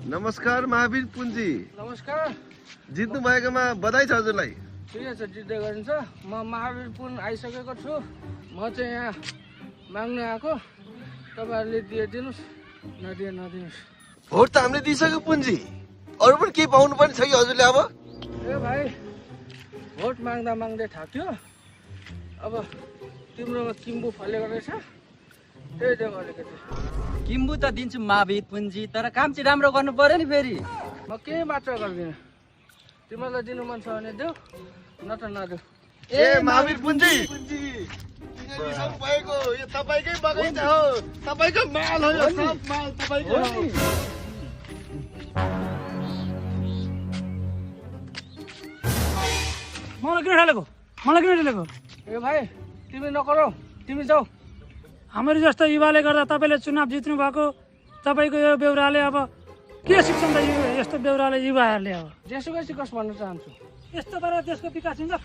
नमस्कार महावीर पुन्जी। नमस्कार। जित्नु भएकोमा बधाई छ हजुरलाई। ठिकै छ, जित्दै गरिन्छ। म महावीर पुन आइसकेको छु। म चाहिँ यहाँ माग्न आएको, तपाईँहरूले दिइदिनुहोस्, नदिनुहोस्। भोट त हामीले दिइसक्यो पुन्जी, अरू पनि केही पाउनु पर्ने छ कि हजुरले अब? ए भाइ, भोट माग्दा माग्दै थाक्यो। अब तिम्रोमा किम्बु फलेको रहेछ, त्यही देऊ अलिकति। किम्बु त दिन्छु महावीर पुन्जी, तर काम चाहिँ राम्रो गर्नु पर्यो नि फेरि। म केही मात्र गर्दिनँ, तिमीलाई दिनु मन छ भने देऊ, न त नदेऊ। ए महावीर पुन्जी, भएको यो तपाईँकै बगैँचा हो, तपाईँको माल हो, यो सब माल तपाईँको हो। मलाई किन ढलेको? ए भाइ, तिमी नगरौ, तिमी जाऊ। हाम्रो जस्तो युवाले गर्दा तपाईँले चुनाव जित्नु भएको, तपाईँको यो बेउराले अब के सिक्छन् त? यस्तो बेउराले युवाहरूले अब जेसुकै सिकोस् भन्न चाहन्छु। यस्तो गरेर देशको विकास हुन्छ।